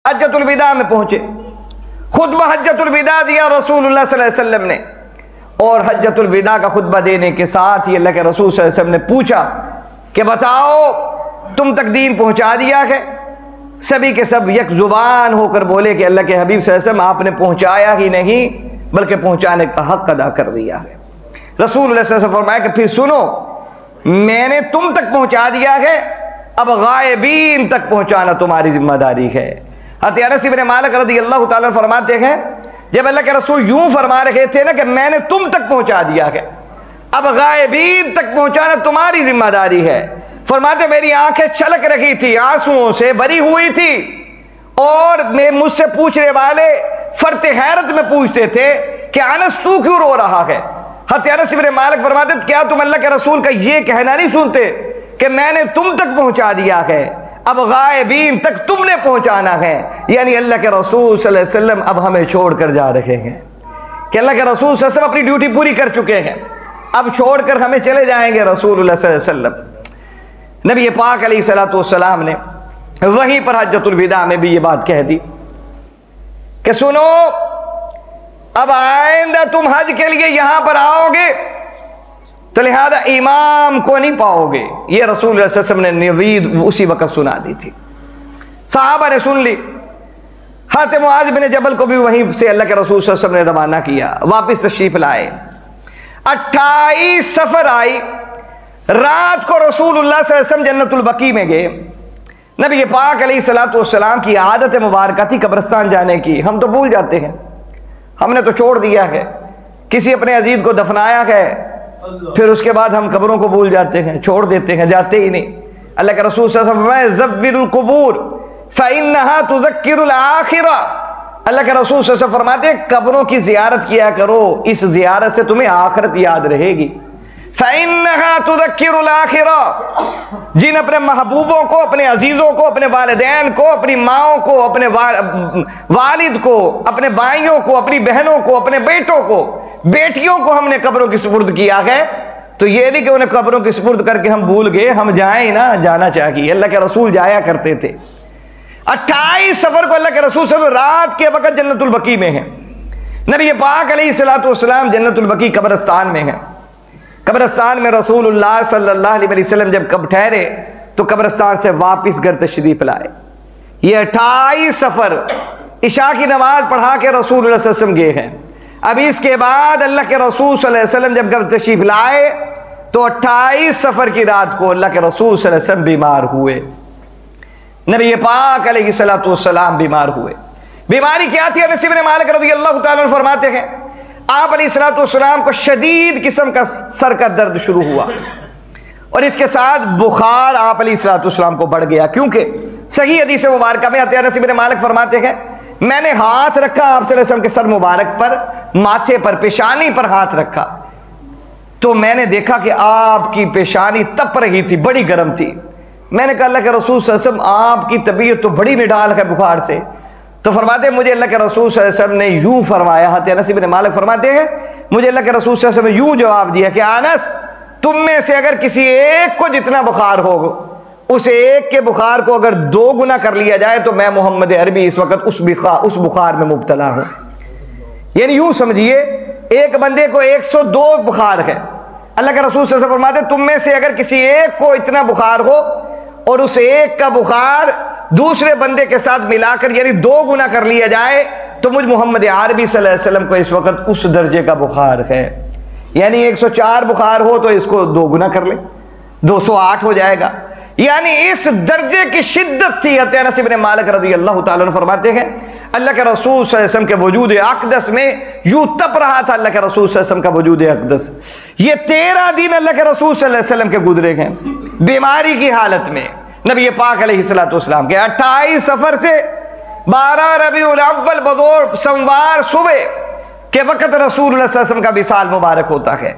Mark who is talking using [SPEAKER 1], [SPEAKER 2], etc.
[SPEAKER 1] हज्जतुल विदा में पहुंचे, खुतबा हज्जतुल विदा दिया रसूलुल्लाह सल्लल्लाहु अलैहि वसल्लम ने। और हज्जतुल विदा का खुतबा देने के साथ ही अल्लाह के रसूल सल्लल्लाहु अलैहि वसल्लम ने पूछा कि बताओ तुम तक दीन पहुंचा दिया है? सभी के सब एक जुबान होकर बोले कि अल्लाह के हबीब सल्लल्लाहु अलैहि वसल्लम आपने पहुंचाया ही नहीं बल्कि पहुंचाने का हक अदा कर दिया है। रसूलुल्लाह सल्लल्लाहु अलैहि वसल्लम फरमाया कि फिर सुनो, मैंने तुम तक पहुंचा दिया है, अब गायबीन तक पहुंचाना तुम्हारी जिम्मेदारी है। हज़रत अनस इब्न मालिक रज़ियल्लाहु ताला फरमाते हैं, जब अल्लाह के रसूल यूं फरमा रहे थे ना कि मैंने तुम तक पहुंचा दिया है, अब गायबीन तक पहुंचाना तुम्हारी जिम्मेदारी है। फरमाते मेरी आंखें छलक रही थी, आंसुओं से भरी हुई थी, और मैं मुझसे पूछने वाले फरते हैरत में पूछते थे कि अनस तू क्यों रो रहा है? हज़रत अनस इब्न मालिक फरमाते क्या तुम अल्लाह के रसूल का ये कहना नहीं सुनते कि मैंने तुम तक पहुंचा दिया है, अब गायबीन तक तुमने पहुंचाना है। यानी अल्लाह के रसूल सल्लल्लाहु अलैहि वसल्लम अब हमें छोड़कर जा रहे हैं कि अल्लाह के रसूल सल्लल्लाहु अलैहि वसल्लम अपनी ड्यूटी पूरी कर चुके हैं, अब छोड़कर हमें चले जाएंगे रसूलुल्लाह सल्लल्लाहु अलैहि वसल्लम। नबी पाक अलैहिस्सलातु वस्सलाम ने वहीं पर हज्जतुल विदा में भी ये बात कह दी कि सुनो, अब आइंदा तुम हज के लिए यहां पर आओगे तो लिहाजा इमाम को नहीं पाओगे। ये रसूल सल्लल्लाहु अलैहि वसल्लम ने नवीद उसी वक्त सुना दी थी, सहाबा ने सुन ली। हज़रत मुआज़ बिन जबल को भी वहीं से अल्लाह के रसूल सल्लल्लाहु अलैहि वसल्लम ने रवाना किया, वापस तशरीफ लाए। 28 सफर आई, रात को रसूलुल्लाह सल्लल्लाहु अलैहि वसल्लम जन्नतुल बकी में गए। नबी पाक अलैहिस्सलातु वस्सलाम की आदत मुबारक थी कब्रिस्तान जाने की, हम तो भूल जाते हैं, हमने तो छोड़ दिया है। किसी अपने अजीज को दफनाया है, फिर उसके बाद हम कब्रों को भूल जाते हैं, छोड़ देते हैं, जाते ही नहीं। अल्लाह के रसूल सल्लल्लाहु अलैहि वसल्लम ज़व्विरुल क़ुबूर फ़इन्नहा तुज़क्किरुल आखिरा। अल्लाह के रसूल सल्लल्लाहु अलैहि वसल्लम फरमाते हैं कब्रों की ज़ियारत किया करो, इस ज़ियारत से तुम्हें आखिरत याद रहेगी। फ़इन्नहा तुज़क्किरुल आखिरा, जिन अपने महबूबों को, अपने अजीज़ों को, अपने वालिदैन को, अपनी माओं को, अपने वालिद को, अपने भाइयों को, अपनी बहनों को, अपने बेटों को, बेटियों को हमने कब्रों की सुपुर्द किया है, तो ये नहीं कि उन्हें कब्रों की सुपुर्द करके हम भूल गए, हम जाएं ना, जाना चाहिए। अल्लाह के रसूल जाया करते थे। 28 सफर को अल्लाह के रसूल सब रात के वक्त जन्नतुल बकी में है। नबी पाक अलैहिस्सलातु वस्सलाम जन्नतुल बकी कब्रिस्तान में है। कब्रिस्तान में रसूलुल्लाह सल्लल्लाहु अलैहि वसल्लम जब कब ठहरे तो कब्रिस्तान से वापस घर तशरीफ लाए। ये 28 सफर इशा की नमाज पढ़ा के रसूलुल्लाह सल्लल्लाहु अलैहि वसल्लम गए हैं। अभी इसके बाद अल्लाह के रसूल सल्लल्लाहु अलैहि वसल्लम जब घर तशरीफ लाए तो 28 सफर की रात को अल्लाह के रसूल सल्लल्लाहु अलैहि वसल्लम बीमार हुए। नबी पाक अलैहिस्सलातु वस्सलाम बीमार हुए। बीमारी क्या थी? अनस इब्न मालिक रज़ियल्लाहु ताला अन्हु फरमाते हैं आप अलैहिस्सलातु वस्सलाम को शदीद किस्म का सर का दर्द शुरू हुआ और इसके साथ बुखार आप अलैहिस्सलातु वस्सलाम को बढ़ गया। क्योंकि सही हदीस मुबारक में अनस इब्न मालिक फरमाते हैं मैंने हाथ रखा आप सल्लल्लाहु अलैहि वसल्लम के सर मुबारक पर, माथे पर, पेशानी पर हाथ रखा, तो मैंने देखा कि आपकी पेशानी तप रही थी, बड़ी गर्म थी। मैंने कहा अल्लाह के रसूल सल्लल्लाहु अलैहि वसल्लम आपकी तबीयत तो बड़ी निडाल है बुखार से। तो फरमाते मुझे अल्लाह के रसूल सल्लल्लाहु अलैहि वसल्लम ने यूं फरमाया, अनस इब्न मालिक फरमाते हैं मुझे अल्लाह के रसूल सल्लल्लाहु अलैहि वसल्लम ने यूं जवाब दिया कि अनस तुम में से अगर किसी एक को जितना बुखार हो, उस एक के बुखार को अगर 2 गुना कर लिया जाए तो मैं मोहम्मद अरबी इस वक्त उस बुखार में मुब्तला हूं। यानी यूं समझिए एक बंदे को 102 बुखार है। अल्लाह के रसूल सल्लल्लाहु अलैहि वसल्लम फरमाते तुम में से अगर किसी एक को इतना बुखार हो और उस एक का बुखार दूसरे बंदे के साथ मिलाकर यानी 2 गुना कर लिया जाए तो मुझ मोहम्मद अरबी सल्लल्लाहु अलैहि वसल्लम को इस वक्त उस दर्जे का बुखार है। यानी 104 बुखार हो तो इसको 2 गुना कर ले, 208 हो जाएगा। यानी इस दर्जे की शिद्दत थी। अनस इब्न मालिक रज़ियल्लाहु ताला अन्हु फरमाते हैं अल्लाह के रसूल सल्लल्लाहु अलैहि वसल्लम के वजूद अक़दस में यूं तप रहा था अल्लाह के रसूल सल्लल्लाहु अलैहि वसल्लम का वजूद अक़दस। ये 13 दिन अल्लाह के रसूल सल्लल्लाहु अलैहि वसल्लम के गुजरे हैं बीमारी की हालत में। नबी पाक अलैहिस्सलातु वस्सलाम के 28 सफर से 12 रबीउल अव्वल बज़ोर सोमवार सुबह के वक्त रसूलुल्लाह सल्लल्लाहु अलैहि वसल्लम का विसाल मुबारक होता है।